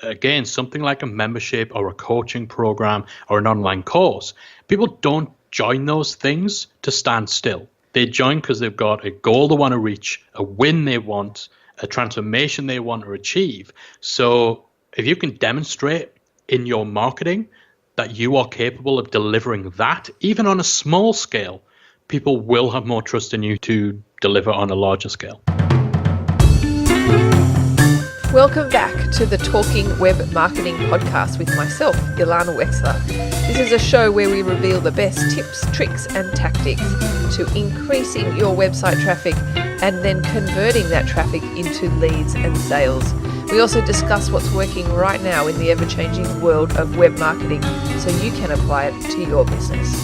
again, something like a membership or a coaching program or an online course, people don't join those things to stand still. They join because they've got a goal they want to reach, a win they want, a transformation they want to achieve. So if you can demonstrate in your marketing that you are capable of delivering that, even on a small scale, people will have more trust in you to deliver on a larger scale. Welcome back to the Talking Web Marketing podcast with myself, Ilana Wexler. This is a show where we reveal the best tips, tricks and tactics to increasing your website traffic and then converting that traffic into leads and sales. We also discuss what's working right now in the ever-changing world of web marketing so you can apply it to your business.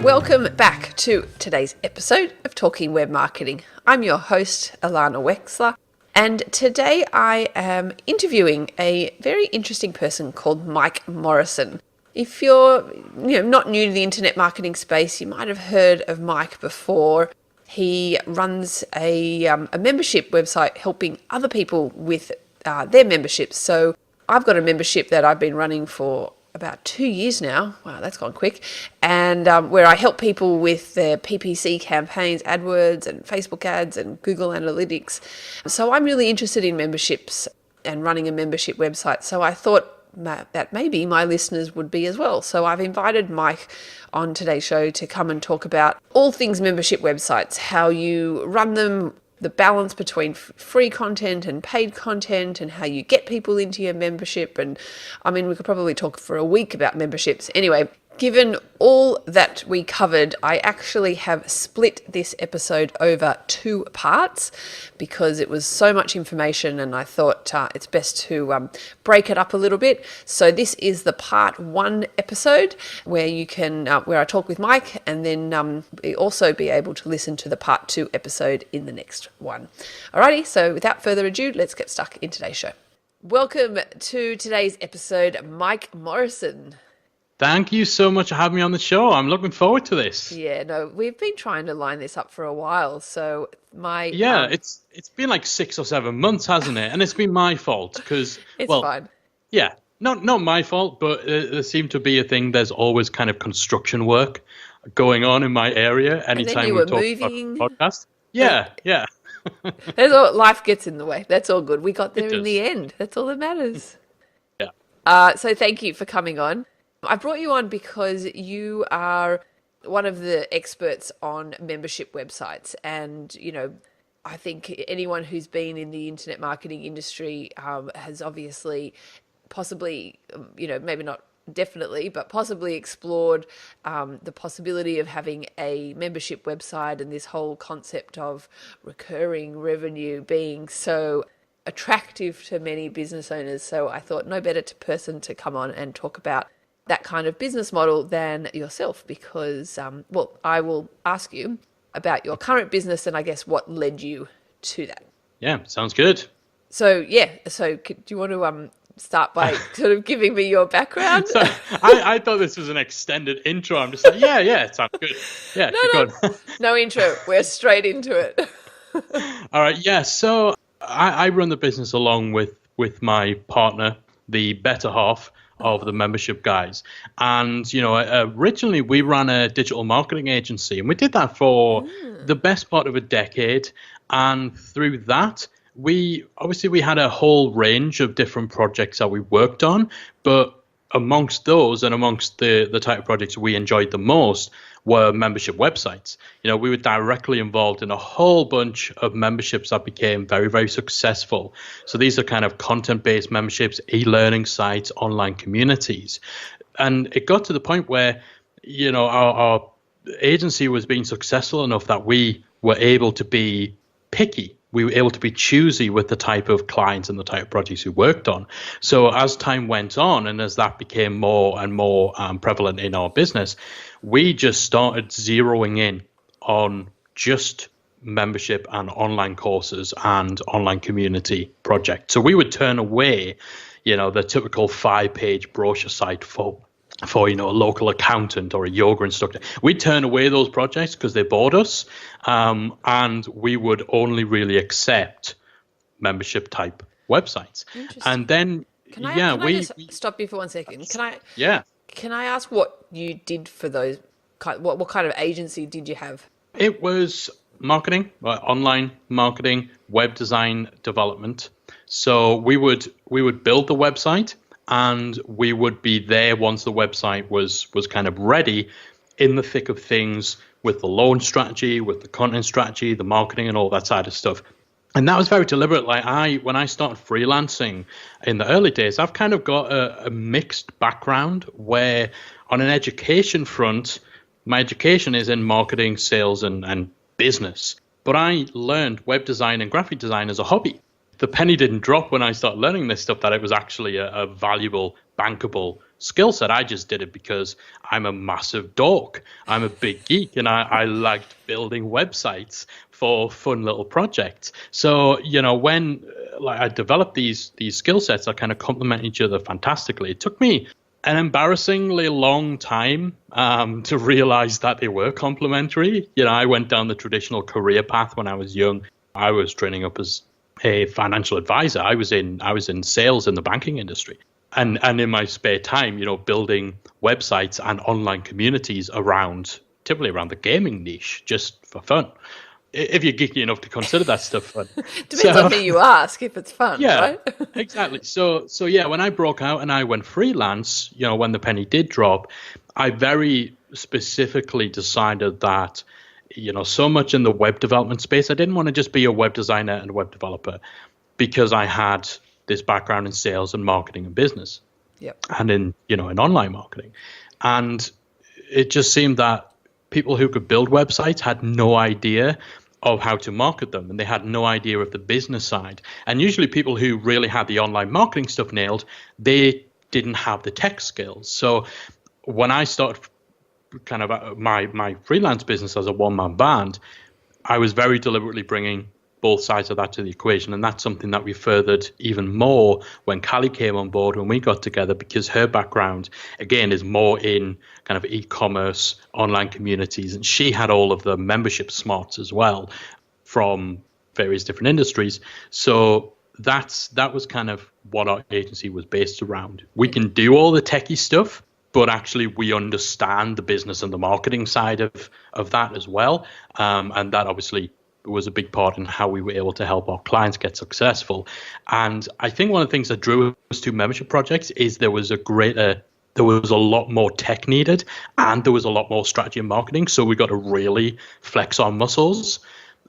Welcome back to today's episode of Talking Web Marketing. I'm your host, Ilana Wexler, and today I am interviewing a very interesting person called Mike Morrison. If you're not new to the internet marketing space, you might have heard of Mike before. He runs a membership website helping other people with their memberships. So I've got a membership that I've been running for about 2 years now. Wow, that's gone quick. And where I help people with their PPC campaigns, AdWords and Facebook ads and Google Analytics. So I'm really interested in memberships and running a membership website. So I thought that maybe my listeners would be as well. So I've invited Mike on today's show to come and talk about all things membership websites, how you run them, the balance between free content and paid content, and how you get people into your membership. And I mean, we could probably talk for a week about memberships. Anyway, given all that we covered, I actually have split this episode over 2 parts because it was so much information and I thought it's best to break it up a little bit. So this is the part 1 episode where you can, where I talk with Mike, and then also be able to listen to the part 2 episode in the next one. Alrighty, so without further ado, let's get stuck in today's show. Welcome to today's episode, Mike Morrison. Thank you so much for having me on the show. I'm looking forward to this. Yeah, no, we've been trying to line this up for a while. So it's been like 6 or 7 months, hasn't it? And it's been my fault because it's fine. Yeah, not my fault, but there seemed to be a thing. There's always kind of construction work going on in my area. Anytime we talk moving. about the podcast. Yeah. That's all. Life gets in the way. That's all good. We got there in the end. That's all that matters. Yeah. So thank you for coming on. I brought you on because you are one of the experts on membership websites. And, I think anyone who's been in the internet marketing industry has obviously possibly, maybe not definitely, but possibly explored the possibility of having a membership website and this whole concept of recurring revenue being so attractive to many business owners. So I thought no better person to come on and talk about that kind of business model than yourself, because, I will ask you about your current business and I guess what led you to that. Yeah, sounds good. So do you want to start by sort of giving me your background? So I thought this was an extended intro. I'm just like, yeah, it sounds good. Yeah, no intro. We're straight into it. All right, yeah. So I run the business along with my partner, the better half of the membership guys. And, originally we ran a digital marketing agency, and we did that for the best part of a decade. And through that, we had a whole range of different projects that we worked on, but amongst those and amongst the type of projects we enjoyed the most were membership websites. We were directly involved in a whole bunch of memberships that became very, very successful. So these are kind of content-based memberships, e-learning sites, online communities. And it got to the point where, our agency was being successful enough that we were able to be picky. We were able to be choosy with the type of clients and the type of projects we worked on. So as time went on and as that became more and more prevalent in our business, we just started zeroing in on just membership and online courses and online community projects. So we would turn away, the typical 5-page brochure site for for, a local accountant or a yoga instructor. We'd turn away those projects because they bored us, and we would only really accept membership type websites. And then, Can I just stop you for 1 second? Yeah. Can I ask what you did for those? What kind of agency did you have? It was marketing, online marketing, web design development. So we would build the website, and we would be there once the website was kind of ready, in the thick of things, with the launch strategy, with the content strategy, the marketing, and all that side of stuff. And that was very deliberate. When I started freelancing in the early days, I've kind of got a mixed background, where on an education front, my education is in marketing, sales, and business. But I learned web design and graphic design as a hobby. The penny didn't drop when I started learning this stuff that it was actually a valuable, bankable skill set. I just did it because I'm a massive dork. I'm a big geek, and I liked building websites for fun little projects. So, when I developed these skill sets that kind of complement each other fantastically, it took me an embarrassingly long time to realize that they were complementary. I went down the traditional career path when I was young. I was training up as a financial advisor. I was in sales in the banking industry. And in my spare time, building websites and online communities typically around the gaming niche, just for fun. If you're geeky enough to consider that stuff fun. Depends on who you ask if it's fun, yeah, right? Exactly. So yeah, when I broke out and I went freelance, when the penny did drop, I very specifically decided that, so much in the web development space, I didn't want to just be a web designer and a web developer, because I had this background in sales and marketing and business. Yep. And in online marketing. And it just seemed that people who could build websites had no idea of how to market them, and they had no idea of the business side. And usually people who really had the online marketing stuff nailed, they didn't have the tech skills. So when I started kind of my freelance business as a one-man band, I was very deliberately bringing both sides of that to the equation. And that's something that we furthered even more when Callie came on board, when we got together, because her background, again, is more in kind of e-commerce, online communities. And she had all of the membership smarts as well from various different industries. So that was kind of what our agency was based around. We can do all the techie stuff, but actually we understand the business and the marketing side of that as well. And that obviously was a big part in how we were able to help our clients get successful. And I think one of the things that drew us to membership projects is there was a lot more tech needed, and there was a lot more strategy and marketing. So we got to really flex our muscles,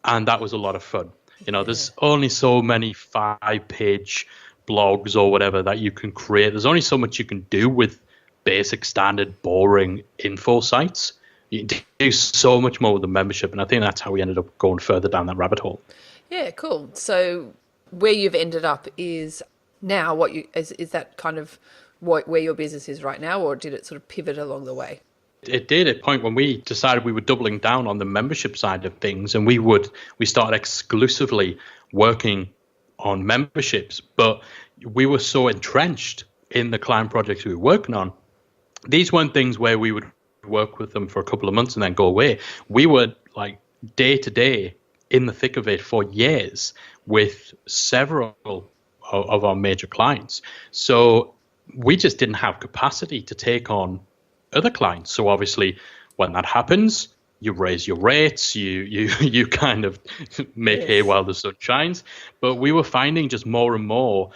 and that was a lot of fun. There's only so many 5-page blogs or whatever that you can create. There's only so much you can do with basic, standard, boring info sites. You can do so much more with the membership, and I think that's how we ended up going further down that rabbit hole. Yeah, cool. So where you've ended up is now is that kind of where your business is right now, or did it sort of pivot along the way? It did at a point when we decided we were doubling down on the membership side of things, and we started exclusively working on memberships, but we were so entrenched in the client projects we were working on. These weren't things where we would work with them for a couple of months and then go away. We were like day to day in the thick of it for years with several of our major clients. So we just didn't have capacity to take on other clients. So obviously when that happens, you raise your rates, you kind of make hay while the sun shines. But we were finding just more and more,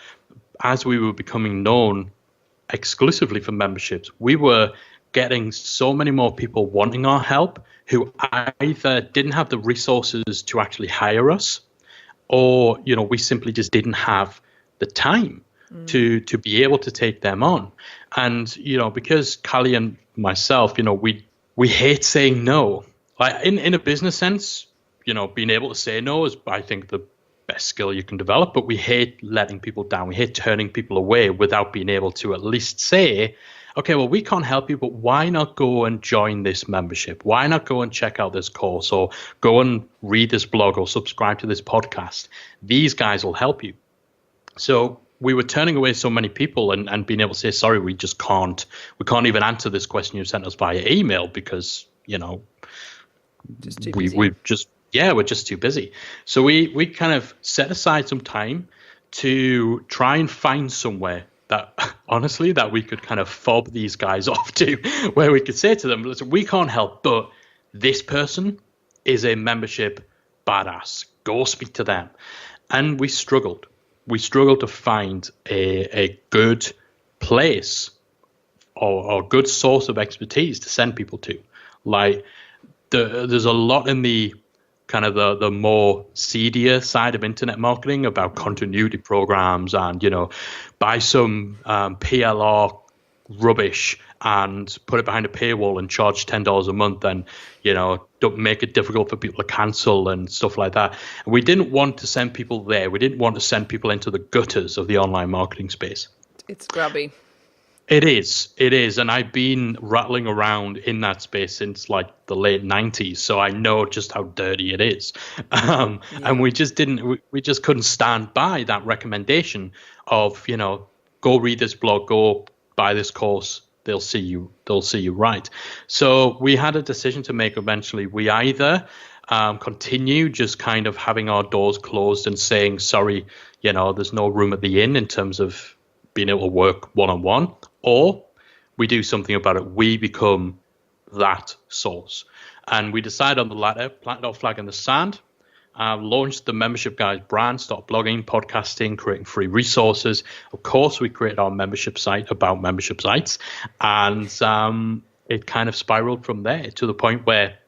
as we were becoming known exclusively for memberships, we were getting so many more people wanting our help who either didn't have the resources to actually hire us, or we simply just didn't have the time to be able to take them on. And because Callie and myself, we hate saying no. Like in a business sense, being able to say no is, I think, the best skill you can develop, but we hate letting people down. We hate turning people away without being able to at least say, okay, well, we can't help you, but why not go and join this membership? Why not go and check out this course, or go and read this blog, or subscribe to this podcast? These guys will help you. So we were turning away so many people and being able to say, sorry, we can't even answer this question you sent us via email because, Just too busy. we're just too busy. So we kind of set aside some time to try and find somewhere that honestly that we could kind of fob these guys off to, where we could say to them, listen, we can't help, but this person is a membership badass. Go speak to them. And we struggled. We struggled to find a good place or good source of expertise to send people to. Like there's a lot in the kind of the more seedier side of internet marketing about continuity programs and, buy some PLR rubbish and put it behind a paywall and charge $10 a month and, don't make it difficult for people to cancel and stuff like that. And we didn't want to send people there. We didn't want to send people into the gutters of the online marketing space. It's grubby. It is. And I've been rattling around in that space since like the late 90s. So I know just how dirty it is. And we just couldn't stand by that recommendation of, go read this blog, go buy this course. They'll see you right. So we had a decision to make eventually. We either continue just kind of having our doors closed and saying, sorry, there's no room at the inn in terms of being able to work one-on-one, or we do something about it. We become that source. And we decided on the latter, planted our flag in the sand, launched the Membership Guys brand, started blogging, podcasting, creating free resources. Of course, we created our membership site about membership sites. And it kind of spiraled from there to the point where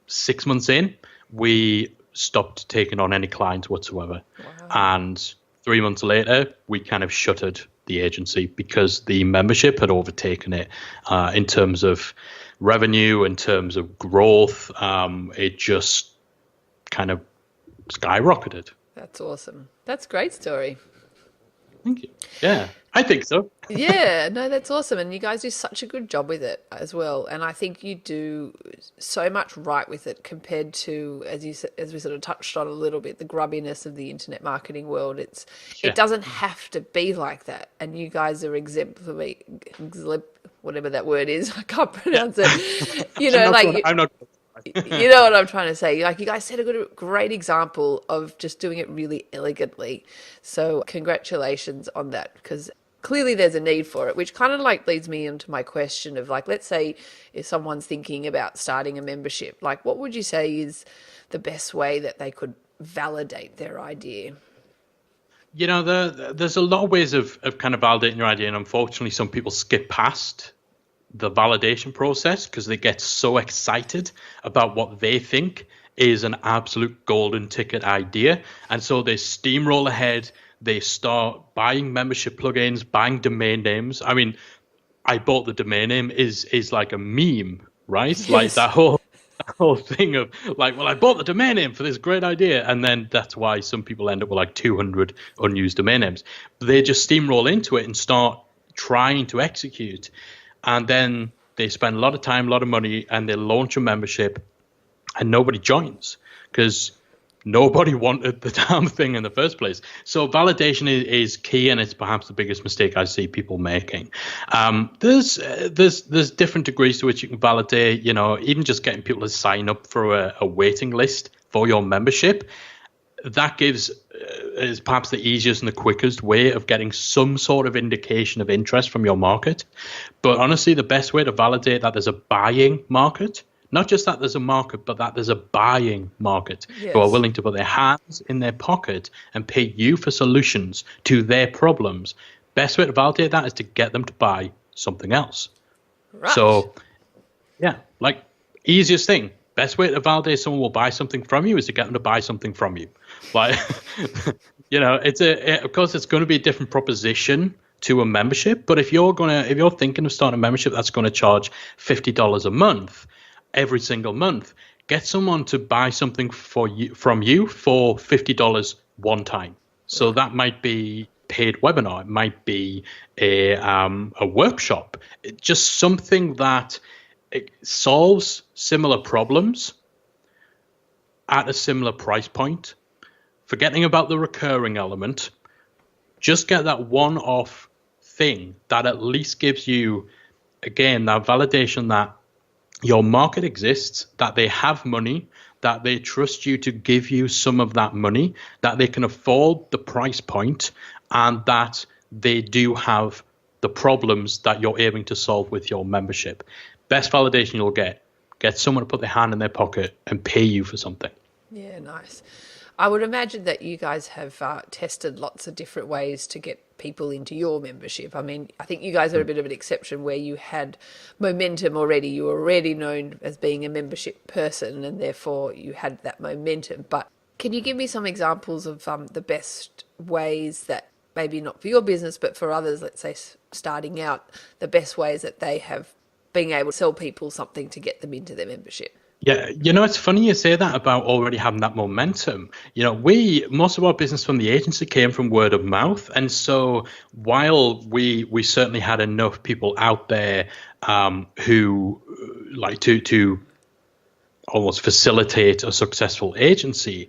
6 months in, we stopped taking on any clients whatsoever. Wow. And 3 months later, we kind of shuttered the agency because the membership had overtaken it in terms of revenue, in terms of growth. It just kind of skyrocketed. That's awesome. That's a great story. Thank you. Yeah, I think so. Yeah, no, that's awesome. And you guys do such a good job with it as well. And I think you do so much right with it compared to, as we sort of touched on a little bit, the grubbiness of the internet marketing world. It doesn't have to be like that. And you guys are whatever that word is. I can't pronounce it. I'm not. You know what I'm trying to say? Like, you guys set a great example of just doing it really elegantly. So congratulations on that, because clearly there's a need for it, which kind of like leads me into my question of, like, let's say if someone's thinking about starting a membership, like, what would you say is the best way that they could validate their idea? There's a lot of ways of kind of validating your idea, and unfortunately some people skip past the validation process because they get so excited about what they think is an absolute golden ticket idea. And so they steamroll ahead. They start buying membership plugins, buying domain names. I mean, I bought the domain name is like a meme, right? Yes. Like that whole thing of like, well, I bought the domain name for this great idea. And then that's why some people end up with like 200 unused domain names. They just steamroll into it and start trying to execute. And then they spend a lot of time, a lot of money, and they launch a membership, and nobody joins because nobody wanted the damn thing in the first place. So validation is key, and it's perhaps the biggest mistake I see people making. There's different degrees to which you can validate. Even just getting people to sign up for a waiting list for your membership. That is perhaps the easiest and the quickest way of getting some sort of indication of interest from your market. But honestly, the best way to validate that there's a buying market, not just that there's a market, but that there's a buying market who are willing to put their hands in their pocket and pay you for solutions to their problems. Best way to validate that is to get them to buy something else. Right. So, yeah, like easiest thing. Best way to validate someone will buy something from you is to get them to buy something from you. Like, of course, it's going to be a different proposition to a membership. But if you're thinking of starting a membership that's going to charge $50 a month every single month, get someone to buy something from you for $50 one time. So that might be paid webinar. It might be a workshop. Just something that it solves similar problems at a similar price point, forgetting about the recurring element, Just get that one-off thing that at least gives you, again, that validation that your market exists, that they have money, that they trust you to give you some of that money, that they can afford the price point, and that they do have the problems that you're aiming to solve with your membership. Best validation you'll get someone to put their hand in their pocket and pay you for something. Yeah, nice. I would imagine that you guys have tested lots of different ways to get people into your membership. I mean, I think you guys are a bit of an exception where you had momentum already. You were already known as being a membership person, and therefore you had that momentum. But can you give me some examples of the best ways that, maybe not for your business, but for others, let's say starting out, the best ways that they have been able to sell people something to get them into their membership? Yeah, it's funny you say that about already having that momentum. Most of our business from the agency came from word of mouth. And so while we certainly had enough people out there who like to almost facilitate a successful agency,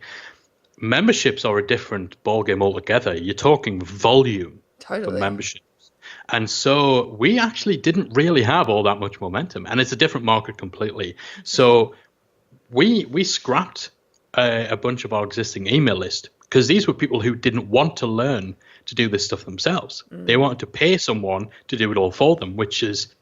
memberships are a different ballgame altogether. You're talking volume for memberships. And so we actually didn't really have all that much momentum, and it's a different market completely. So we scrapped a bunch of our existing email list because these were people who didn't want to learn to do this stuff themselves. They wanted to pay someone to do it all for them, which is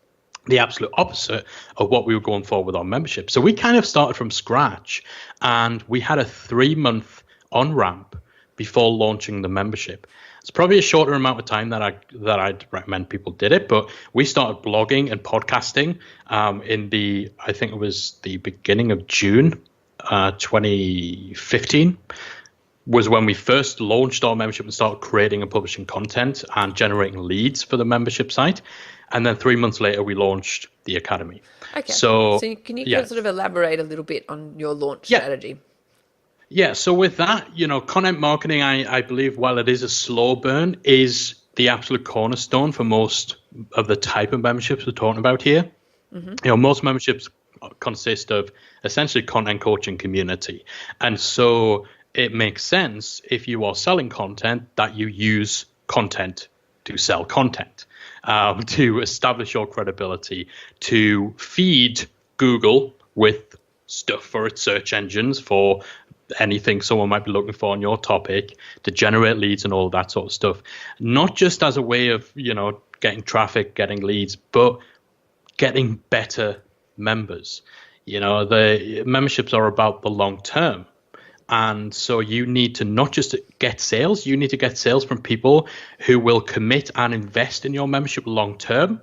the absolute opposite of what we were going for with our membership. So we kind of started from scratch, and we had a 3-month on-ramp before launching the membership. It's probably a shorter amount of time that I'd recommend people did it, but we started blogging and podcasting I think it was the beginning of June 2015 was when we first launched our membership and started creating and publishing content and generating leads for the membership site. And then 3 months later, we launched the Academy. Okay. So can you sort of elaborate a little bit on your launch strategy? Yeah, so with that, content marketing, I believe, while it is a slow burn, is the absolute cornerstone for most of the type of memberships we're talking about here. Mm-hmm. Most memberships consist of essentially content coaching community. And so it makes sense if you are selling content that you use content to sell content, to establish your credibility, to feed Google with stuff for its search engines, for anything someone might be looking for on your topic, to generate leads and all that sort of stuff. Not just as a way of, getting traffic, getting leads, but getting better members. The memberships are about the long term. And so you need to not just get sales, you need to get sales from people who will commit and invest in your membership long term.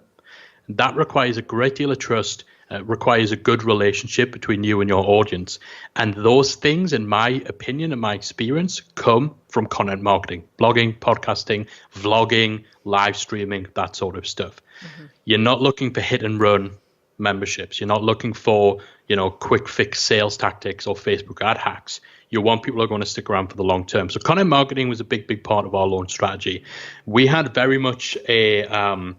That requires a great deal of trust. Requires a good relationship between you and your audience. And those things, in my opinion and my experience, come from content marketing, blogging, podcasting, vlogging, live streaming, that sort of stuff. Mm-hmm. You're not looking for hit and run memberships. You're not looking for, quick fix sales tactics or Facebook ad hacks. You want people who are going to stick around for the long term. So content marketing was a big part of our launch strategy. We had very much a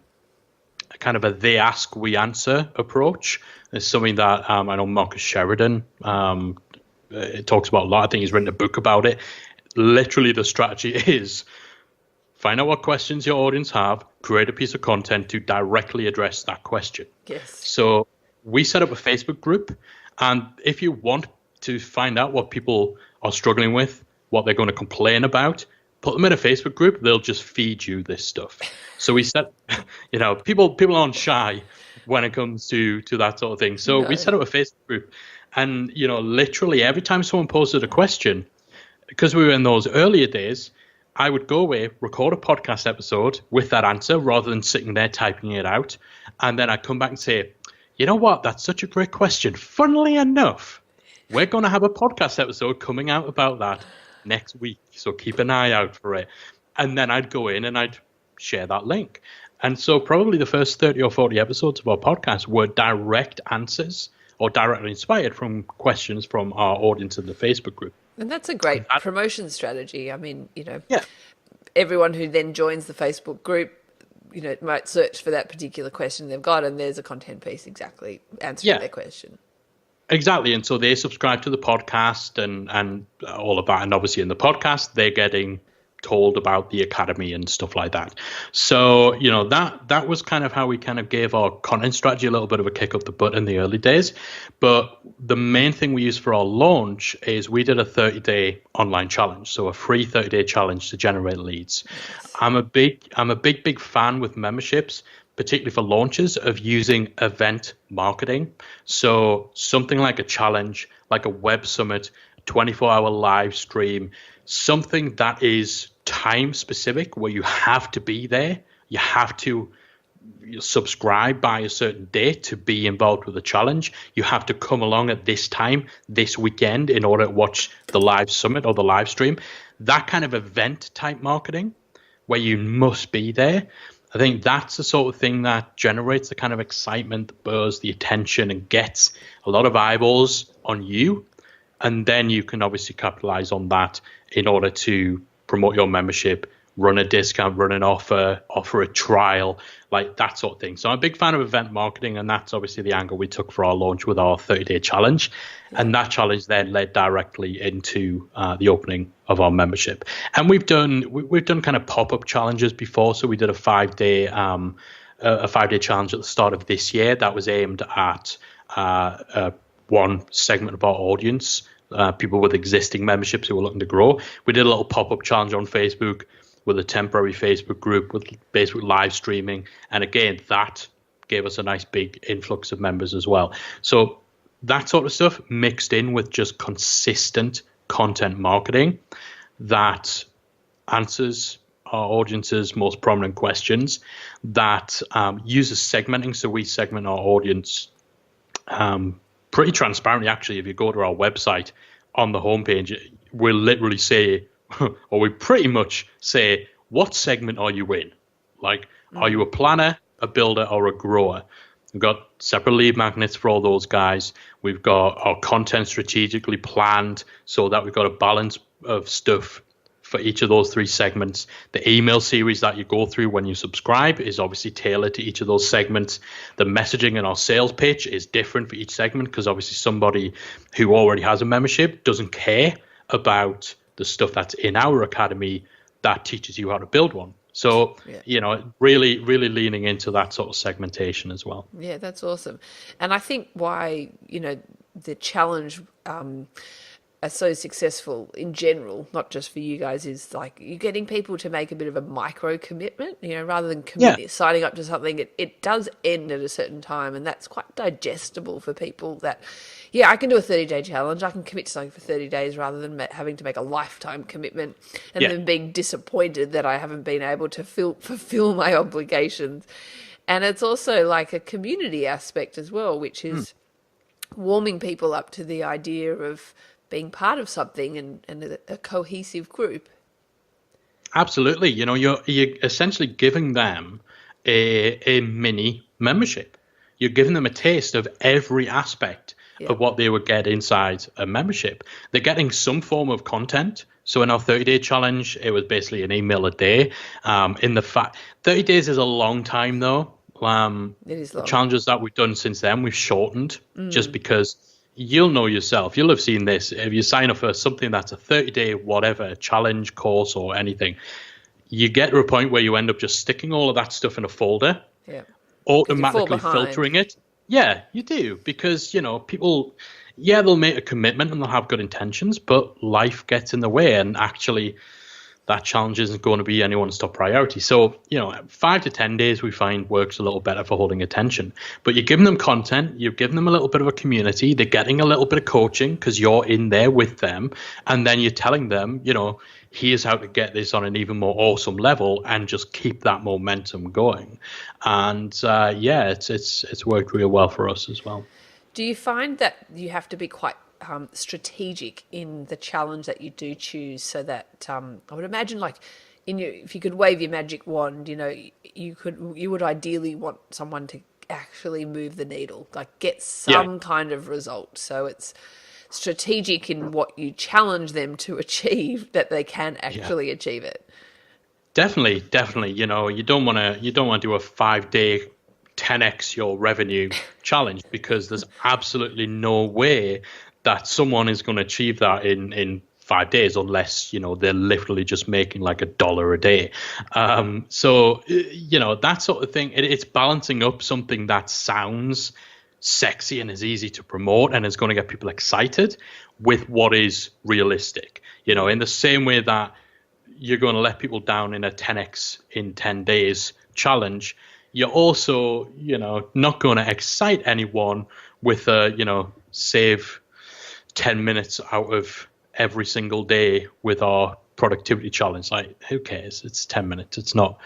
kind of a they ask, we answer approach. It's something that I know Marcus Sheridan talks about a lot. I think he's written a book about it. Literally, the strategy is find out what questions your audience have, create a piece of content to directly address that question. Yes. So we set up a Facebook group, and if you want to find out what people are struggling with, what they're going to complain about, put them in a Facebook group, they'll just feed you this stuff. So we set, people aren't shy when it comes to that sort of thing. So we set up a Facebook group, and, literally every time someone posted a question, because we were in those earlier days, I would go away, record a podcast episode with that answer rather than sitting there typing it out. And then I'd come back and say, you know what? That's such a great question. Funnily enough, we're going to have a podcast episode coming out about that next week. So keep an eye out for it. And then I'd go in and I'd share that link. And so probably the first 30 or 40 episodes of our podcast were direct answers or directly inspired from questions from our audience in the Facebook group. And that's a great promotion strategy. I mean, everyone who then joins the Facebook group, might search for that particular question they've got, and there's a content piece exactly answering their question. Exactly. And so they subscribe to the podcast and all of that. And obviously in the podcast, they're getting told about the academy and stuff like that. So, that was kind of how we kind of gave our content strategy a little bit of a kick up the butt in the early days. But the main thing we used for our launch is we did a 30-day online challenge. So a free 30-day challenge to generate leads. Yes. I'm a big fan with memberships, particularly for launches, of using event marketing. So something like a challenge, like a web summit, 24-hour live stream, something that is time specific where you have to be there. You have to subscribe by a certain date to be involved with the challenge. You have to come along at this time, this weekend, in order to watch the live summit or the live stream. That kind of event type marketing where you must be there. I think that's the sort of thing that generates the kind of excitement, the buzz, the attention, and gets a lot of eyeballs on you. And then you can obviously capitalize on that in order to promote your membership, run a discount, run an offer a trial, like that sort of thing. So I'm a big fan of event marketing, and that's obviously the angle we took for our launch with our 30-day challenge. And that challenge then led directly into the opening of our membership. And we've done kind of pop-up challenges before. So we did a 5-day challenge at the start of this year that was aimed at one segment of our audience, people with existing memberships who were looking to grow. We did a little pop-up challenge on Facebook with a temporary Facebook group with basically live streaming. And again, that gave us a nice big influx of members as well. So that sort of stuff mixed in with just consistent content marketing that answers our audience's most prominent questions, that uses segmenting. So we segment our audience pretty transparently, actually. If you go to our website on the homepage, we'll literally say, or we pretty much say, what segment are you in? Like, are you a planner, a builder, or a grower? We've got separate lead magnets for all those guys. We've got our content strategically planned so that we've got a balance of stuff for each of those 3 segments. The email series that you go through when you subscribe is obviously tailored to each of those segments. The messaging in our sales pitch is different for each segment because obviously somebody who already has a membership doesn't care about the stuff that's in our academy that teaches you how to build one. So, really, really leaning into that sort of segmentation as well. Yeah, that's awesome. And I think why, the challenge are so successful in general, not just for you guys, is like you're getting people to make a bit of a micro commitment, rather than signing up to something. It does end at a certain time, and that's quite digestible for people that, I can do a 30-day challenge. I can commit to something for 30 days rather than having to make a lifetime commitment and then being disappointed that I haven't been able to fulfill my obligations. And it's also like a community aspect as well, which is warming people up to the idea of being part of something and a cohesive group. Absolutely. You're essentially giving them a mini membership. You're giving them a taste of every aspect of what they would get inside a membership. They're getting some form of content. So in our 30-day challenge, it was basically an email a day. 30 days is a long time, though. It is long. The challenges that we've done since then, we've shortened just because you'll know yourself. You'll have seen this. If you sign up for something that's a 30-day whatever challenge course or anything, you get to a point where you end up just sticking all of that stuff in a folder, automatically filtering it. Yeah, you do, because people, they'll make a commitment and they'll have good intentions, but life gets in the way, and actually that challenge isn't going to be anyone's top priority. So 5 to 10 days we find works a little better for holding attention. But you're giving them content, you're giving them a little bit of a community, they're getting a little bit of coaching because you're in there with them, and then you're telling them, here's how to get this on an even more awesome level and just keep that momentum going. And it's worked real well for us as well. Do you find that you have to be quite strategic in the challenge that you do choose, so that I would imagine, like, if you could wave your magic wand, you would ideally want someone to actually move the needle, like get some kind of result. So it's strategic in what you challenge them to achieve, that they can actually achieve it. Definitely. You don't want to do a 5-day 10x your revenue challenge, because there's absolutely no way that someone is going to achieve that in 5 days, unless, they're literally just making like $1 a day. So, that sort of thing, it's balancing up something that sounds sexy and is easy to promote and is going to get people excited with what is realistic. In the same way that you're going to let people down in a 10x in 10 days challenge, you're also, not going to excite anyone with save 10 minutes out of every single day with our productivity challenge. Like, who cares? It's 10 minutes. It's not,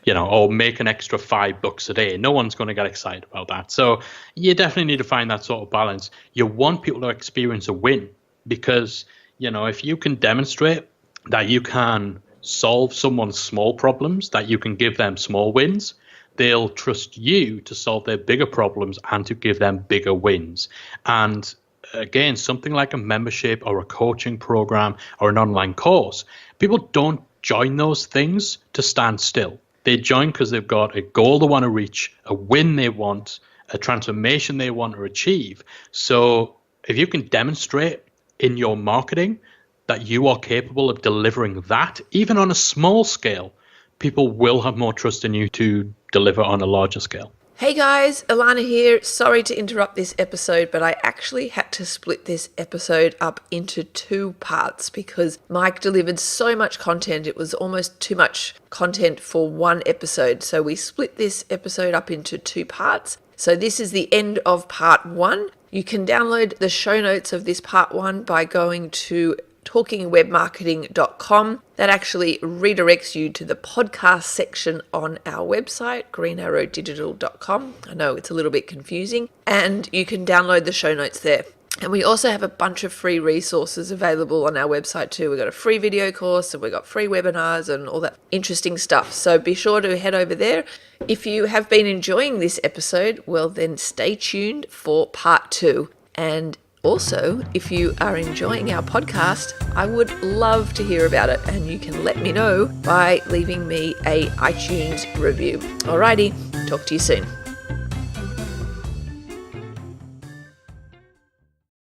or make an extra $5 a day. No one's going to get excited about that. So you definitely need to find that sort of balance. You want people to experience a win because, if you can demonstrate that you can solve someone's small problems, that you can give them small wins, they'll trust you to solve their bigger problems and to give them bigger wins. And again, something like a membership or a coaching program or an online course, people don't join those things to stand still. They join because they've got a goal they want to reach, a win they want, a transformation they want to achieve. So if you can demonstrate in your marketing that you are capable of delivering that, even on a small scale, people will have more trust in you to deliver on a larger scale. Hey guys, Alana here. Sorry to interrupt this episode, but I actually had to split this episode up into 2 parts because Mike delivered so much content. It was almost too much content for one episode. So we split this episode up into 2 parts. So this is the end of part 1. You can download the show notes of this part 1 by going to talkingwebmarketing.com. That actually redirects you to the podcast section on our website, greenarrowdigital.com. I know it's a little bit confusing, and you can download the show notes there. And we also have a bunch of free resources available on our website too. We've got a free video course and we've got free webinars and all that interesting stuff. So be sure to head over there. If you have been enjoying this episode, well then stay tuned for part 2. And also, if you are enjoying our podcast, I would love to hear about it, and you can let me know by leaving me a iTunes review. Alrighty, talk to you soon.